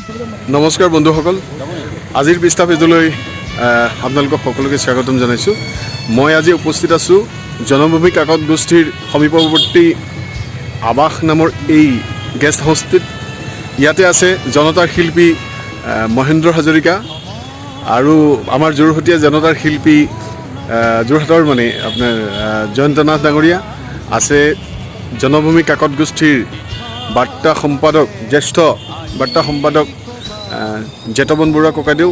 নমস্কাৰ বন্ধুসকল, আজিৰ পৃষ্ঠা পেজলৈ আপোনালোকক সকলোকে স্বাগতম জনাইছোঁ। মই আজি উপস্থিত আছোঁ জনভূমি কাকত গোষ্ঠীৰ সমীপৱৰ্তী আৱাস নামৰ এই গেষ্ট হাউচটিত। ইয়াতে আছে জনতাৰ শিল্পী মহেন্দ্ৰ হাজৰিকা আৰু আমাৰ যোৰহতীয়া জনতাৰ শিল্পী যোৰহাটৰ মানে আপোনাৰ জয়ন্ত নাথ ডাঙৰীয়া আছে। জনভূমি কাকত গোষ্ঠীৰ বাৰ্তা সম্পাদক, জ্যেষ্ঠ বাৰ্তা সম্পাদক জেতাবন বৰুৱা ককাইদেউ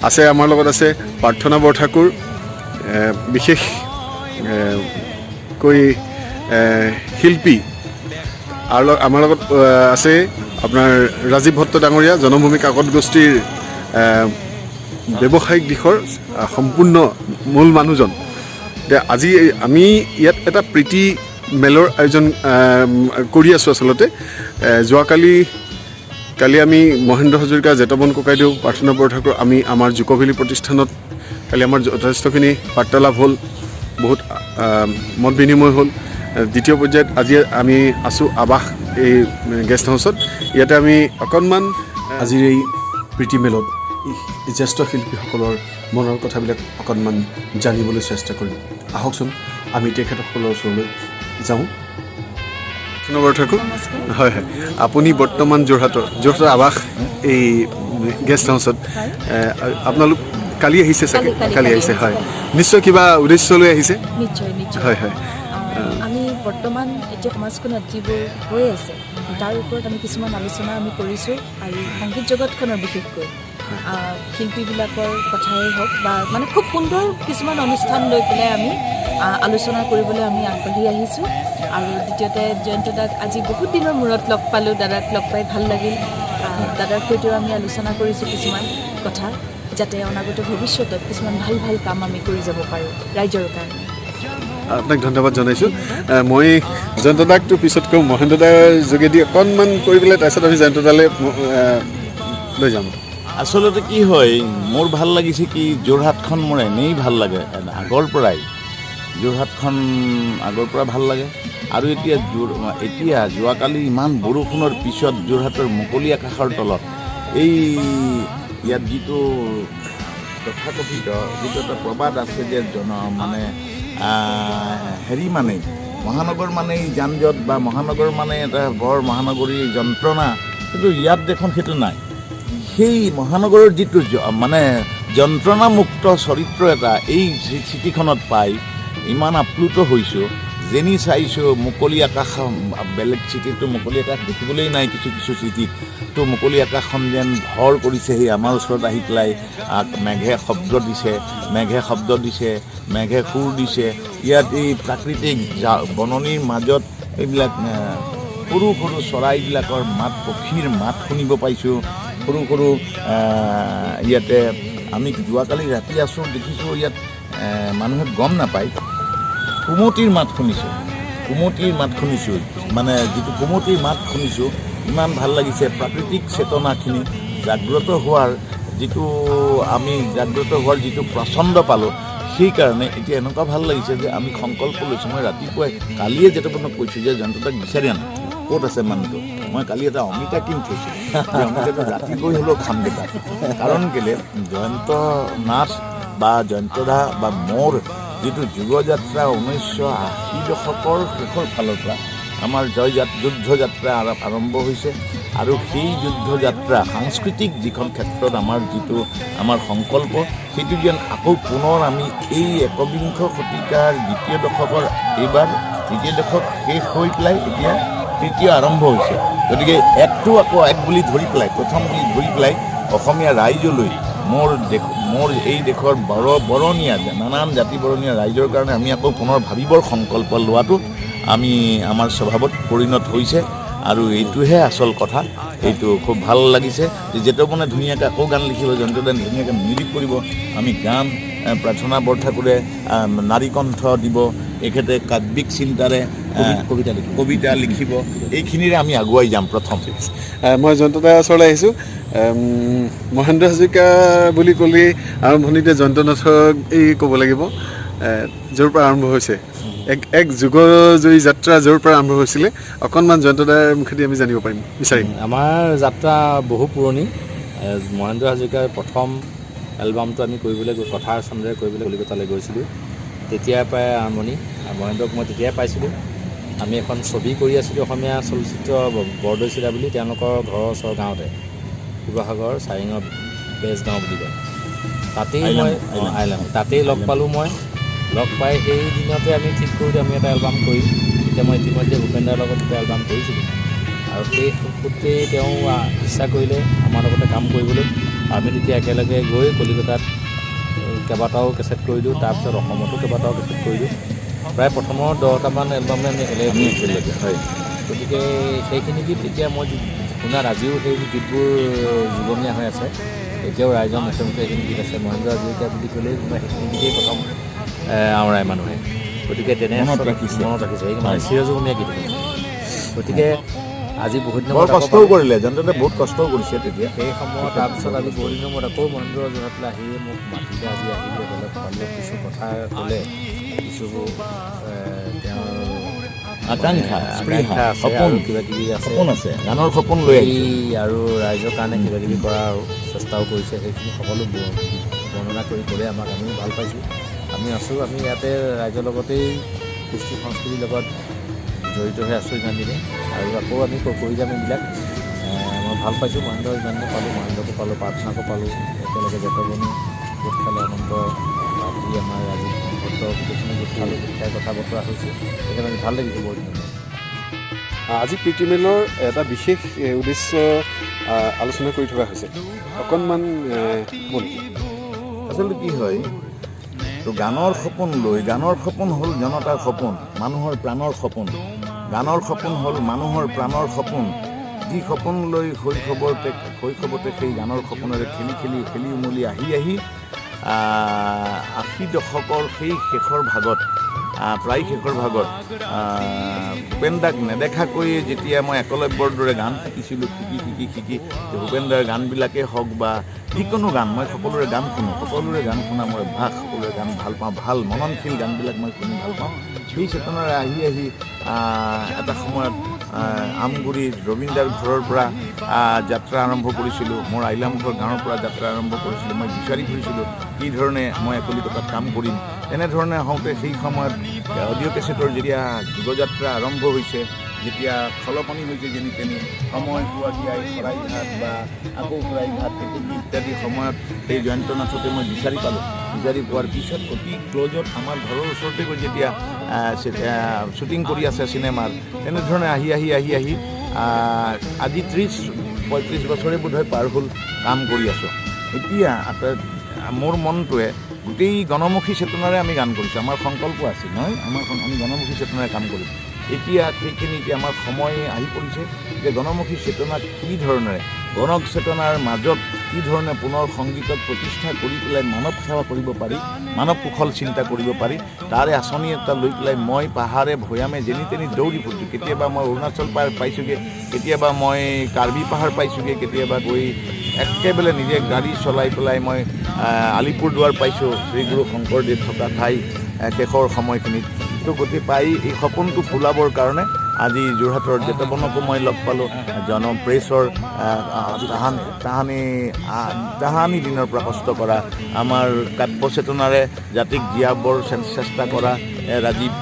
আছে। আমাৰ লগত আছে প্ৰাৰ্থনা বৰঠাকুৰ, বিশেষকৈ শিল্পী। আৰু আমাৰ লগত আছে আপোনাৰ ৰাজীৱ ভট্ট ডাঙৰীয়া, জনভূমি কাকত গোষ্ঠীৰ ব্যৱসায়িক দিশৰ সম্পূৰ্ণ মূল মানুহজন। এতিয়া আজি আমি ইয়াত এটা প্ৰীতি মেলৰ আয়োজন কৰি আছোঁ। আচলতে কালি আমি মহেন্দ্ৰ হাজৰিকা, জেতাবন ককাইদেউ, প্ৰাৰ্থনা বৰঠাকুৰ আমি আমাৰ জুকোভেলী প্ৰতিষ্ঠানত কালি আমাৰ যথেষ্টখিনি বাৰ্তালাপ হ'ল, বহুত মত বিনিময় হ'ল। দ্বিতীয় পৰ্যায়ত আজি আমি আছোঁ আৱাস এই গেষ্ট হাউচত। ইয়াতে আমি অকণমান আজিৰ এই প্ৰীতি মেলত জ্যেষ্ঠ শিল্পীসকলৰ মনৰ কথাবিলাক অকণমান জানিবলৈ চেষ্টা কৰিম। আহকচোন আমি তেখেতসকলৰ ওচৰলৈ যাওঁ। ঠাকুৰ, হয় হয়, আপুনি বৰ্তমান যোৰহাটৰ আৱাস এই গেষ্ট হাউচত আপোনালোক কালি আহিছে চাগে? কালি আহিছে, হয়। নিশ্চয় কিবা উদ্দেশ্য লৈ আহিছে? নিশ্চয়। হয় হয়। আমি বৰ্তমান এতিয়া সমাজখনত যিবোৰ হৈ আছে তাৰ ওপৰত আমি কিছুমান আলোচনা আমি কৰিছোঁ। আৰু সংগীত জগতখনৰ বিশেষকৈ শিল্পীবিলাকৰ কথাই হওক বা মানে খুব সুন্দৰ কিছুমান অনুষ্ঠান লৈ পেলাই আমি আলোচনা কৰিবলৈ আমি আগবাঢ়ি আহিছোঁ। আৰু দ্বিতীয়তে জয়ন্ত দাক আজি বহুত দিনৰ মূৰত লগ পালোঁ। দাদাক লগ পাই ভাল লাগিল। দাদাৰ সৈতেও আমি আলোচনা কৰিছোঁ কিছুমান কথা, যাতে অনাগত ভৱিষ্যতত কিছুমান ভাল ভাল কাম আমি কৰি যাব পাৰোঁ ৰাইজৰ কাৰণে। আপোনাক ধন্যবাদ জনাইছোঁ। মই জয়ন্ত দাকটো পিছত কওঁ, মহেন্দ্ৰ দাৰ যোগেদি অকণমান কৰি পেলাই তাৰপিছত আমি জয়ন্ত দালৈ লৈ যাম। আচলতে কি হয়, মোৰ ভাল লাগিছে কি যোৰহাটখন মোৰ এনেই ভাল লাগে আগৰ পৰাই। যোৰহাটখন আগৰ পৰা ভাল লাগে। আৰু এতিয়া যোৱাকালি ইমান বৰষুণৰ পিছত যোৰহাটৰ মুকলি আকাশৰ তলত এই ইয়াত যিটো তথাকথিত যিটো এটা প্ৰবাদ আছে যে মহানগৰ মানেই যান জঁট বা মহানগৰ মানে এটা বৰ মহানগৰীৰ যন্ত্ৰণা, কিন্তু ইয়াত দেখোন সেইটো নাই। সেই মহানগৰৰ যিটো মানে যন্ত্ৰণামুক্ত চৰিত্ৰ এটা এই চিঠিখনত পাই ইমান আপ্লুত হৈছোঁ। যেনি চাইছোঁ মুকলি আকাশ, বেলেগ চিঠিতো মুকলি আকাশ দেখিবলৈ নাই, কিছু চিঠিত তো মুকলি আকাশখন যেন ভৰ কৰিছে। সেই আমাৰ ওচৰত আহি পেলাই মেঘে শব্দ দিছে, মেঘে সুৰ দিছে। ইয়াত এই প্ৰাকৃতিক বননিৰ মাজত এইবিলাক সৰু সৰু চৰাইবিলাকৰ মাত, পক্ষীৰ মাত শুনিব পাইছোঁ। সৰু ইয়াতে আমি যোৱাকালি ৰাতি আছোঁ, দেখিছোঁ ইয়াত মানুহে গম নাপায় কুমতিৰ মাত শুনিছোঁ। মানে যিটো কুমতিৰ মাত শুনিছোঁ, ইমান ভাল লাগিছে। প্ৰাকৃতিক চেতনাখিনি জাগ্ৰত হোৱাৰ যিটো প্ৰচণ্ড পালোঁ, সেইকাৰণে এতিয়া এনেকুৱা ভাল লাগিছে যে আমি সংকল্প লৈছোঁ। মই ৰাতিপুৱাই কালিয়ে জেতাবনক কৈছোঁ যে জয়ন্ত দাক বিচাৰি আনো, ক'ত আছে মানুহটো। মই কালি এটা অমিতা কিনি থৈছোঁ, অমিতাটো ৰাতি গৈ হ'লেও খাম দেখাম। কাৰণ কেলৈ জয়ন্ত নাথ বা জয়ন্ত দা বা মোৰ যিটো যুগযাত্ৰা 1980 দশকৰ শেষৰ ফালৰ পৰা আমাৰ যুদ্ধযাত্ৰা আৰম্ভ হৈছে। আৰু সেই যুদ্ধযাত্ৰা সাংস্কৃতিক যিখন ক্ষেত্ৰত আমাৰ সংকল্প, সেইটো যেন আকৌ পুনৰ আমি এই 21 শতিকাৰ দ্বিতীয় দশকৰ দ্বিতীয় দশক শেষ হৈ পেলাই এতিয়া তৃতীয় আৰম্ভ হৈছে। গতিকে একটো আকৌ এক বুলি ধৰি পেলাই, প্ৰথম বুলি ধৰি পেলাই অসমীয়া ৰাইজলৈ মোৰ এই দেশৰ বৰণীয়া নানান জাতি বৰণীয়া ৰাইজৰ কাৰণে আমি আকৌ পুনৰ ভাবিবৰ সংকল্প লোৱাটো আমাৰ স্বভাৱত পৰিণত হৈছে। আৰু এইটোহে আচল কথা। এইটো খুব ভাল লাগিছে যে জেতাবনে ধুনীয়াকৈ আকৌ গান লিখিব, জয়ন্তদাই ধুনীয়াকৈ মিউজিক কৰিব, আমি গান, প্ৰাৰ্থনা বৰঠাকুৰে নাৰীকণ্ঠ দিব, এখেতে কাব্যিক চিন্তাৰে কবিতা লিখিব। এইখিনিৰে আমি আগুৱাই যাম। প্ৰথম মই জয়ন্ত দাৰ ওচৰলৈ আহিছোঁ। মহেন্দ্ৰ হাজৰিকা বুলি ক'লেই আৰম্ভণিতে জয়ন্ত নাথক ক'ব লাগিব, য'ৰ পৰা আৰম্ভ হৈছে। এক যুগজয়ী যাত্ৰা য'ৰ পৰা আৰম্ভ হৈছিলে, অকণমান জয়ন্ত দাৰ মুখেদি আমি জানিব বিচাৰিম। আমাৰ যাত্ৰা বহু পুৰণি, মহেন্দ্ৰ হাজৰিকাৰ প্ৰথম এলবামটো আমি কৰিবলৈ কথাৰ চন্দ্ৰে কৰিবলৈ কলিকতালৈ গৈছিলোঁ। তেতিয়াৰ পৰাই আৰম্ভণি। মহেন্দ্ৰক মই তেতিয়াই পাইছিলোঁ। আমি এখন ছবি কৰি আছিলোঁ, অসমীয়া চলচ্চিত্ৰ বৰদৈচিলা বুলি, তেওঁলোকৰ ঘৰৰ ওচৰৰ গাঁৱতে, শিৱসাগৰ চাৰিঙৰ বেজগাঁও বুলি কয়। তাতেই মই তাতেই লগ পালোঁ। মই লগ পাই সেই দিনতে আমি ঠিক কৰিলোঁ আমি এটা এলবাম কৰিম। তেতিয়া মই ইতিমধ্যে ভূপেন্দ্ৰৰ লগত এটা এলবাম কৰিছিলোঁ আৰু সেই সূত্ৰেই তেওঁ ইচ্ছা কৰিলে আমাৰ লগতে কাম কৰিবলৈ। আমি তেতিয়া একেলগে গৈ কলিকতাত কেইবাটাও কেছেট কৰিলোঁ, তাৰপিছত অসমতো কেইবাটাও কেছেট কৰিলোঁ। প্ৰায় প্ৰথমৰ 10টামান এলবামে আমি একেলগে কৰিছিলোঁ। হয়, গতিকে সেইখিনি গীত এতিয়া মই শুনাত আজিও সেই গীতবোৰ জীৱনীয়া হৈ আছে। এতিয়াও ৰাইজৰ মুখে মুখে সেইখিনি গীত আছে। মহেন্দ্ৰ হাজৰিকা বুলি ক'লেই মই সেইখিনি গীতেই প্ৰথম আওৰাই মানুহে। গতিকে তেনে মনত ৰাখিছে সেইখিনি চিৰযুগমীয়া গীত। গতিকে আজি বহুত দিনৰ কষ্টও কৰিলে, জয়ন্তদাই বহুত কষ্টও কৰিছে তেতিয়া সেই সময়ত। তাৰপিছত আজি বহু দিনৰ মূৰত আকৌ মহেন্দ্ৰ যোৰহাটলৈ আহিয়ে মোক মাতিলে। আজি আহিলে বেলেগ পালে কিছু কথা ক'লে, কিছু তেওঁৰ আকাংক্ষা সপোন কিবা কিবি আছে, গানৰ সপোন লৈ আৰু ৰাইজৰ কাৰণে কিবা কিবি কৰাৰ চেষ্টাও কৰিছে। সেইখিনি সকলো বৰ্ণনা কৰি ক'লে আমাক। আমিও ভাল পাইছোঁ। আমি আছোঁ, আমি ইয়াতে ৰাইজৰ লগতেই কৃষ্টি সংস্কৃতিৰ লগত জড়িত হৈ আছোঁ ইমান দিনে, আৰু আকৌ আমি কৰি যাম এইবিলাক। মই ভাল পাইছোঁ। মহেন্দ্ৰ ইমান দিনে পালোঁ, মহেন্দ্ৰকো পালোঁ, প্ৰাৰ্থনাকো পালোঁ, একেলগে জেতবনো গোট খালে, অনন্ত আজি আমাৰ ৰাজীৱ ভট্ট গোটেইখিনি গোট খালোঁ, গোট কথা বতৰা হৈছে। সেইকাৰণে আমি ভাল লাগিছে বহুত দিন। আজি প্ৰীতিমেলৰ এটা বিশেষ উদ্দেশ্য আলোচনা কৰি থকা হৈছে, অকণমান আচলতে কি হয়, তো গানৰ সপোন লৈ, গানৰ সপোন হ'ল জনতাৰ সপোন, মানুহৰ প্ৰাণৰ সপোন। গানৰ সপোন হ'ল মানুহৰ প্ৰাণৰ সপোন। যি সপোন লৈ শৈশৱতে সেই গানৰ সপোনেৰে খেলি উমলি আহি 80 দশকৰ সেই শেষৰ ভাগত, প্ৰায় শেষৰ ভাগত ভূপেনদাক নেদেখাকৈয়ে যেতিয়া মই একলব্যৰ দৰে গান শিকিছিলোঁ, শিকি ভূপেনদাৰ গানবিলাকেই হওক বা যিকোনো গান, মই সকলোৰে গান শুনো, সকলোৰে গান শুনা মই অভ্যাস, সকলোৰে গান ভাল পাওঁ, ভাল মননশীল গানবিলাক মই শুনি ভাল পাওঁ। সেই চেতনাৰে আহি এটা সময়ত আমগুৰিৰ ৰবীন্দ্ৰৰ ঘৰৰ পৰা যাত্ৰা আৰম্ভ কৰিছিলোঁ। মোৰ আইলামুখৰ গাঁৱৰ পৰা যাত্ৰা আৰম্ভ কৰিছিলোঁ। মই বিচাৰি ফুৰিছিলোঁ কি ধৰণে মই কলিকতাত কাম কৰিম। তেনেধৰণে হওঁতে সেই সময়ত অডিঅ' কেছেটৰ যেতিয়া যুগযাত্ৰা আৰম্ভ হৈছে, যেতিয়া খলপানী হৈছে যেনি তেনি, সময় পোৱা দিয়াই শৰাইঘাট বা আকৌ শৰাইঘাট ইত্যাদি সময়ত সেই জয়ন্ত নাথকে মই বিচাৰি পালোঁ। বিচাৰি পোৱাৰ পিছত অতি ক্ল'জত আমাৰ ঘৰৰ ওচৰতে গৈ যেতিয়া শ্বুটিং কৰি আছে চিনেমাৰ, তেনেধৰণে আহি আজি 30-35 বছৰে বোধহয় পাৰ হ'ল কাম কৰি আছোঁ। এতিয়া মোৰ মনটোৱে গোটেই গণমুখী চেতনাৰে আমি গান কৰিছোঁ। আমাৰ সংকল্প আছিল নহয়, আমি গণমুখী চেতনাৰে কাম কৰিম। এতিয়া সেইখিনি আমাৰ সময় আহি পৰিছে যে গণমুখী চেতনাক কি ধৰণেৰে, গণক চেতনাৰ মাজত কি ধৰণে পুনৰ সংগীতক প্ৰতিষ্ঠা কৰি পেলাই মানৱ সেৱা কৰিব পাৰি, মানৱ কুশল চিন্তা কৰিব পাৰি, তাৰে আঁচনি এটা লৈ পেলাই মই পাহাৰে ভৈয়ামে যেনি তেনি দৌৰি ফুৰিছোঁ। কেতিয়াবা মই অৰুণাচল পাইছোঁগৈ, কেতিয়াবা মই কাৰ্বি পাহাৰ পাইছোঁগৈ, কেতিয়াবা গৈ একেবাৰে নিজে গাড়ী চলাই পেলাই মই আলিপুৰদুৱাৰ পাইছোঁ, শ্ৰী গুৰু শংকৰদেৱ থকা ঠাই শেষৰ সময়খিনিত। তো গতিকে পাই এই সপোনটো ফুলাবৰ কাৰণে আজি যোৰহাটৰ জেতাবনকো মই লগ পালোঁ। প্ৰেছৰ তাহানি দিনৰ পৰা কষ্ট কৰা, আমাৰ কাব্য চেতনাৰে জাতিক জীয়াবৰ চেষ্টা কৰা ৰাজীৱ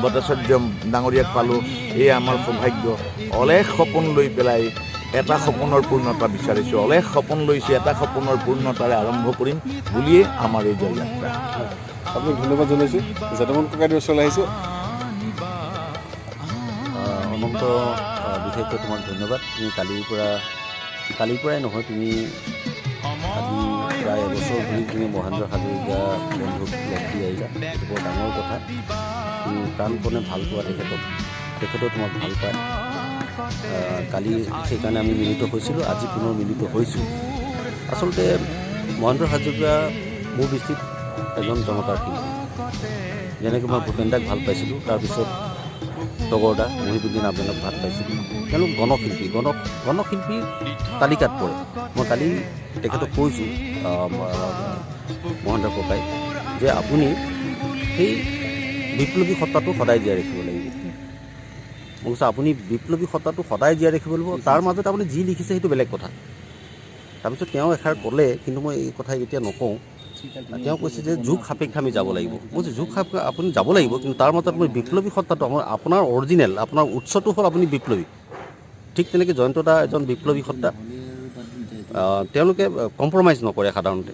ভট্টাচাৰ্য ডাঙৰীয়াক পালোঁ। এই আমাৰ সৌভাগ্য। অলেখ সপোন লৈ পেলাই এটা সপোনৰ পূৰ্ণতা বিচাৰিছোঁ, অলেখ সপোন লৈছোঁ, এটা সপোনৰ পূৰ্ণতাৰে আৰম্ভ কৰিম বুলিয়ে আমাৰ এই জয়যাত্ৰা। আপোনাক ধন্যবাদ জনাইছোঁ। জেতাবন ককাইদেউৰ ওচৰলৈ আহিছোঁ। অনন্ত, বিশেষকৈ তোমাক ধন্যবাদ। তুমি কালিৰ পৰাই নহয়, তুমি আজি প্ৰায় এবছৰ ধৰি তুমি মহেন্দ্ৰ হাজৰিকা বন্ধুক লগ দি আহিলা। সেইটো বৰ ডাঙৰ কথা। তুমি প্ৰাণপণে ভাল পোৱা তেখেতেও তোমাক ভাল পায়। কালি সেইকাৰণে আমি মিলিত হৈছিলোঁ, আজি পুনৰ মিলিত হৈছোঁ। আচলতে মহেন্দ্ৰ হাজৰিকা মোৰ দৃষ্টিত এজন জনতাৰ শিল্পী। যেনেকৈ মই ভূপেনদাক ভাল পাইছিলোঁ, তাৰপিছত টগৰদা, মহিবুদ্দিন আবেদনক ভাল পাইছিলোঁ। তেওঁলোক গণশিল্পীৰ তালিকাত পৰে। মই কালি তেখেতক কৈছোঁ, মহেন্দ্ৰ ককাই, যে আপুনি সেই বিপ্লৱী সত্তাটো সদায় জীয়াই ৰাখিব লাগিব। মই কৈছোঁ আপুনি বিপ্লৱী সত্তাটো সদায় জীয়াই ৰাখিব লাগিব, তাৰ মাজত আপুনি যি লিখিছে সেইটো বেলেগ কথা। তাৰপিছত তেওঁ এষাৰ ক'লে, কিন্তু মই এই কথা এতিয়া নকওঁ। তেওঁ কৈছে যে যুগ সাপেক্ষে আমি যাব লাগিব। মই কৈছোঁ যুগ সাপেক্ষে আপুনি যাব লাগিব, কিন্তু তাৰ মাজত মই বিপ্লৱী সত্তাটো আপোনাৰ অৰিজিনেল, আপোনাৰ উৎসটো হ'ল আপুনি বিপ্লৱী। ঠিক তেনেকৈ জয়ন্ত দা এজন বিপ্লৱী সত্তা। তেওঁলোকে কম্প্ৰমাইজ নকৰে সাধাৰণতে,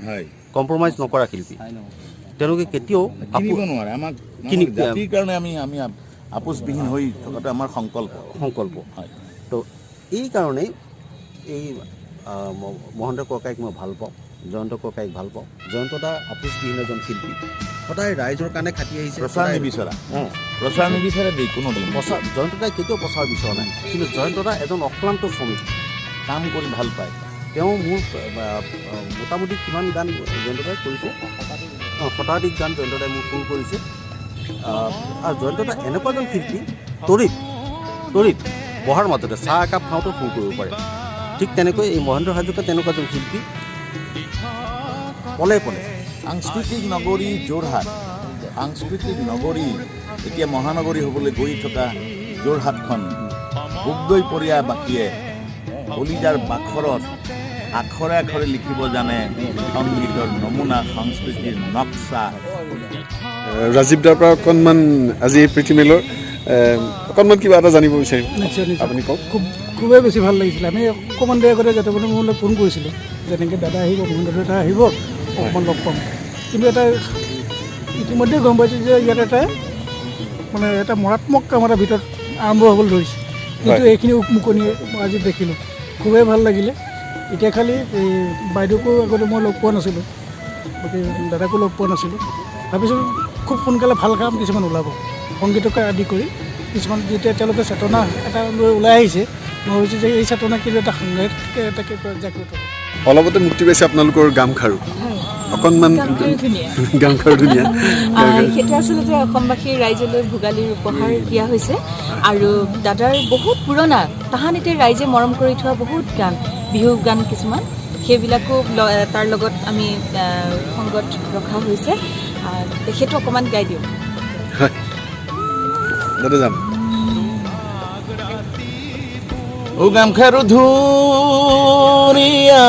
হয়, কম্প্ৰমাইজ নকৰা শিল্পী। তেওঁলোকে কেতিয়াও কিনিব নোৱাৰে আমাক, জাতিৰ কাৰণে আমি আপোচবিহীন হৈ থকাটো আমাৰ সংকল্প হয়। তো এই কাৰণেই এই মহেন্দ্ৰ ককাইক মই ভাল পাওঁ, জয়ন্ত ককাইক ভাল পাওঁ। জয়ন্ত দা আপোচবিহীন এজন শিল্পী, সদায় ৰাইজৰ কাৰণে খাটি আহিছে। প্ৰচাৰ নিবিচৰা দেই কোনো দিন। জয়ন্ত দাই কেতিয়াও প্ৰচাৰ বিচৰা নাই, কিন্তু জয়ন্ত দা এজন অক্লান্ত শ্ৰমিক, কাম কৰি ভাল পায়। তেওঁ মোৰ মোটামুটি কিমান গান জয়ন্ত দাই কৰিছে, শতাধিক গান জয়ন্ত দাই মোক সুৰ কৰিছে। আৰু জয়ন্ত দা এনেকুৱা এজন শিল্পী, তৰিত বহাৰ মাজতে চাহ একাপ খাওঁতেও সুৰ কৰিব পাৰে। ঠিক তেনেকৈ এই মহেন্দ্ৰ হাজৰিকা তেনেকুৱা এজন শিল্পী, পলে পলে সাংস্কৃতিক নগৰী যোৰহাট, সাংস্কৃতিক নগৰী এতিয়া মহানগৰী হ'বলৈ গৈ থকা যোৰহাটখন ভোগদৈপৰীয়া বাসীয়ে কলিজাৰ বাখৰত আখৰে আখৰে লিখিব জানে সংগীতৰ নমুনা, সংস্কৃতিৰ নক্সা। ৰাজীৱ দাৰ পৰা অকণমান আজি পৃথিৱীলৰ অকণমান কিবা এটা জানিব বিচাৰিম। আপুনি কওক। খুবেই বেছি ভাল লাগিছিলে। আমি অকণমান দেৰি আগতে যেটাবনে মোলৈ ফোন কৰিছিলোঁ, যেনেকৈ দাদা আহিব, মহেন্দ্ৰ দাদা আহিব, অকণমান লগ পাম। কিন্তু এটা ইতিমধ্যে গম পাইছোঁ যে ইয়াত এটা মাৰাত্মক কাম এটা ভিতৰত আৰম্ভ হ'বলৈ ধৰিছে। কিন্তু এইখিনি উকমুকনি আজি দেখিলোঁ, খুবেই ভাল লাগিলে। এতিয়া খালি এই বাইদেউকো আগতে মই লগ পোৱা নাছিলোঁ, বাকী দাদাকো লগ পোৱা নাছিলোঁ। ভাবিছোঁ খুব সোনকালে ভাল কাম কিছুমান ওলাব, সংগীতকে আদি কৰি কিছুমান। যেতিয়া তেওঁলোকে চেতনা এটা লৈ ওলাই আহিছে, মই ভাবিছোঁ যে এই চেতনা কিন্তু এটা সাংঘাতিক এটাকে জাগ্ৰত। অলপতে মুক্তি পাইছে আপোনালোকৰ গামখাৰু, অকণমান গামখাৰু ধুনীয়া। সেইটো আচলতে অসমবাসীৰ ৰাইজলৈ ভোগালীৰ উপহাৰ দিয়া হৈছে। আৰু দাদাৰ বহুত পুৰণা তাহানিতে ৰাইজে মৰম কৰি থোৱা বহুত গান, বিহু গান কিছুমান, সেইবিলাকো তাৰ লগত আমি সংগত ৰখা হৈছে। সেইটো অকণমান গাই দিওঁ। দাদা যাম। ও গামখাৰু ধুনীয়া,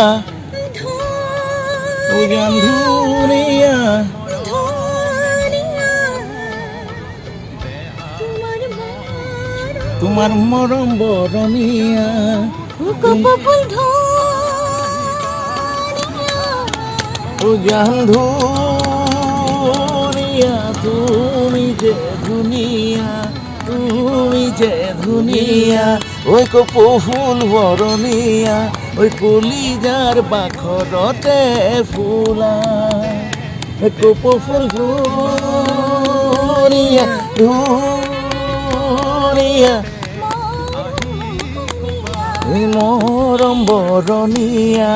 ও গাম ধুনীয়া, তোমাৰ মৰম বৰণীয়া, ও গাম ধুনীয়া, তুমি যে ধুনীয়া, তুমি যে ধুনীয়া, ওই কপৌ ফুল বৰণীয়া, ওই কলিজাৰ বাখৰতে ফুলা, কপৌ ফুল ধুনীয়া, ধুনীয়া, মৰম বৰণীয়া,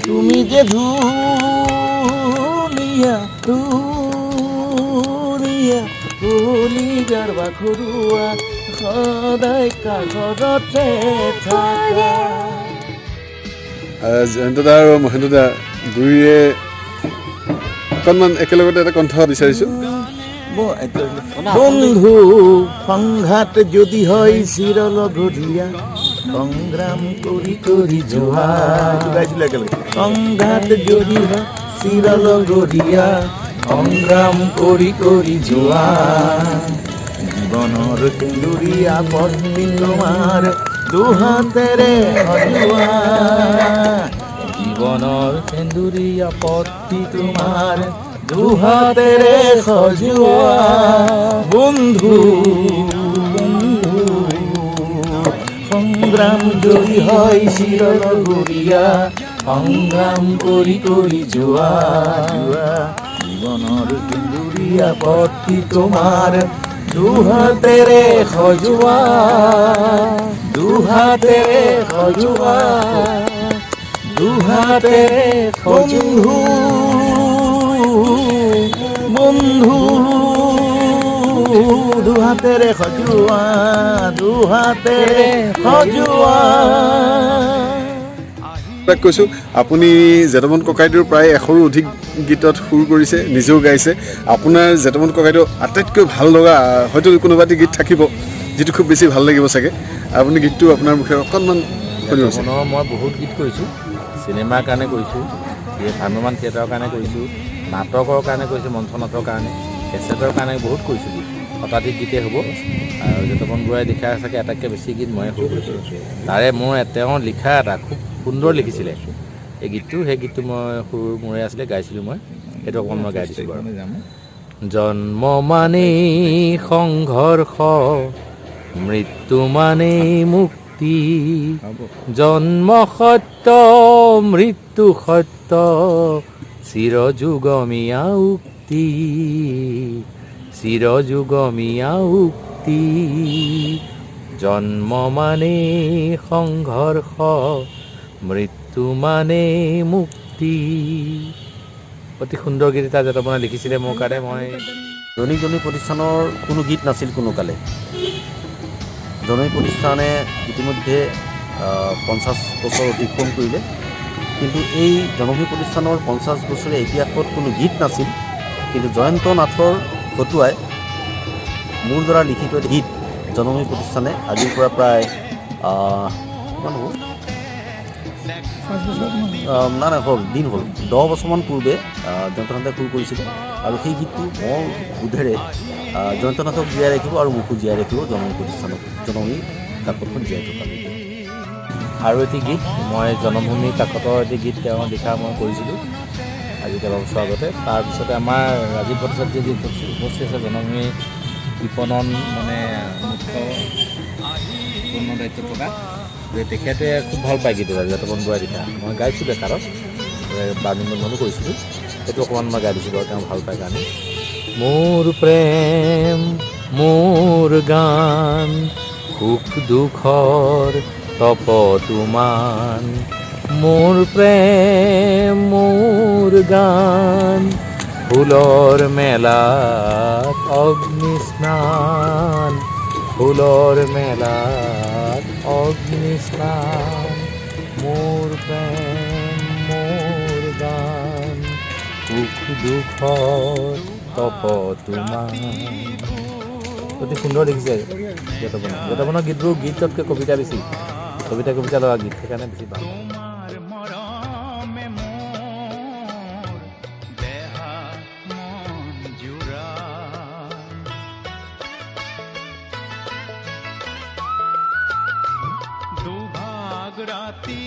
তুমি যে ধুনীয়া, ধুনীয়া, কলিজাৰ বাখৰুৱা, সদায় কাষৰতে থকা। জয়ন্ত দা আৰু মহেন্দ্ৰ দা দুয়োৰে অকণমান একেলগতে এটা কণ্ঠ বিচাৰিছোঁ। বন্ধু সংঘাত যদি হয় চিৰলগৰীয়া, সংগ্ৰাম কৰি কৰি যোৱা, সংঘাত যদি হয় চিৰলগৰীয়া, সংগ্ৰাম কৰি কৰি যোৱা, জীৱনৰ সেন্দুৰীয়া পত্নী তোমাৰ দুহাতেৰে সজোৱা, জীৱনৰ সেন্দুৰীয়া পত্নী তোমাৰ দুহাতেৰে সজোৱা, বন্ধু বন্ধু সংগ্ৰাম যদি হয় চিৰলগৰীয়া, সংগ্ৰাম কৰি কৰি যোৱা, জীৱনৰ সেন্দুৰীয়া পত্নী তোমাৰ দুহাতেৰে সজোৱা, দুহাতেৰে সজোৱা, দুহাতেৰে বন্ধু বন্ধু, দুহাতেৰে সজোৱা, দুহাতেৰে সজোৱা। কৈছোঁ আপুনি জেতাবন ককাইদেউৰ প্ৰায় 100ৰো অধিক গীতত সুৰ কৰিছে, নিজেও গাইছে। আপোনাৰ জেতাবন ককাইদেউ আটাইতকৈ ভাল লগা হয়তো কোনোবা এটি গীত থাকিব যিটো খুব বেছি ভাল লাগিব চাগে। আপুনি গীতটো আপোনাৰ মুখে অকণমান শুনি আছে জেঠাবনৰ মই বহুত গীত কৰিছোঁ, চিনেমাৰ কাৰণে কৰিছোঁ, ভ্ৰাম্যমান থিয়েটাৰৰ কাৰণে কৰিছোঁ, নাটকৰ কাৰণে কৰিছোঁ, মঞ্চ নাটকৰ কাৰণে, কেছেটৰ কাৰণে বহুত কৰিছোঁ গীত, শতাধিক গীতেই হ'ব। আৰু জেঠাবন বৰুৱাই লিখা চাগে আটাইতকৈ বেছি গীত ময়ে সুৰ কৰিছোঁ। তাৰে মোৰ তেওঁ লিখা এটা খুব সুন্দৰ লিখিছিলে এই গীতটো, সেই গীতটো মই সুৰ মোৰে আছিলে, গাইছিলোঁ মই, সেইটো অকণমান মই গাই দিছোঁ বাৰু। জন্ম মানেই সংঘৰ্ষ, মৃত্যু মানেই মুক্তি, জন্ম সত্য মৃত্যু সত্য, চিৰযুগমীয়া উক্তি, চিৰযুগমীয়া উক্তি, জন্ম মানেই সংঘৰ্ষ, মৃত্যু মানেই মুক্তি। অতি সুন্দৰ গীত এটা জেঠাবনে লিখিছিলে মোৰ কাৰণে। মই জননী প্ৰতিষ্ঠানৰ কোনো গীত নাছিল কোনো কালে। জননী প্ৰতিষ্ঠানে ইতিমধ্যে 50 বছৰ অতিক্ৰম কৰিলে, কিন্তু এই জননী প্ৰতিষ্ঠানৰ 50 বছৰীয়া ইতিহাসত কোনো গীত নাছিল। কিন্তু জয়ন্ত নাথৰ হতুৱাই মোৰ দ্বাৰা লিখিত গীত জননী প্ৰতিষ্ঠানে আজিৰ পৰা প্ৰায় কিমান হ'ব, নাই হ'ল দিন হ'ল 10 বছৰমান পূৰ্বে জয়ন্ত নাথে সুৰ কৰিছিল। আৰু সেই গীতটো মোৰ বোধেৰে জয়ন্ত নাথক জীয়াই ৰাখিব আৰু মোকো জীয়াই ৰাখিব, জননী প্ৰতিষ্ঠানক, জননী কাকতখন জীয়াই থকালৈকে। আৰু এটি গীত মই জন্মভূমিৰ কাকতৰ এটি গীত তেওঁ লিখা মই কৰিছিলোঁ আজি কেইবাবছৰ আগতে। তাৰপিছতে আমাৰ ৰাজীৱ ভট্টাচাৰ্য যি উপস্থিত আছে জন্মভূমি বিপণন মানে মুখ্য বিপণন দায়িত্ব থকা, তেখেতে খুব ভাল পায় গীত জেঠাবন বৰুৱাই লিখা। মই গাইছিলোঁ একালত, বাৰ্মিংটনো কৰিছিলোঁ, সেইটো অকণমান মই গাই দিছোঁ বাৰু, তেওঁ ভাল পায় কাৰণে। মোৰ প্ৰেম মোৰ গান, সুখ দুখৰ তপতুমান, মোৰ প্ৰেম মোৰ গান, ফুলৰ মেলাত অগ্নি স্নান, ফুলৰ মেলাত অগ্নি স্নান, মোৰ প্ৰেম মোৰ গান, সুখ দুখৰ তপতুমান। অতি সুন্দৰ দেখিছে জেঠাবনে। জেঠাবনৰ গীতবোৰ গীততকৈ কবিতা বেছি, কবিতা লগা গীত, সেইকাৰণে বেছি ভাল। দুভাগ ৰাতি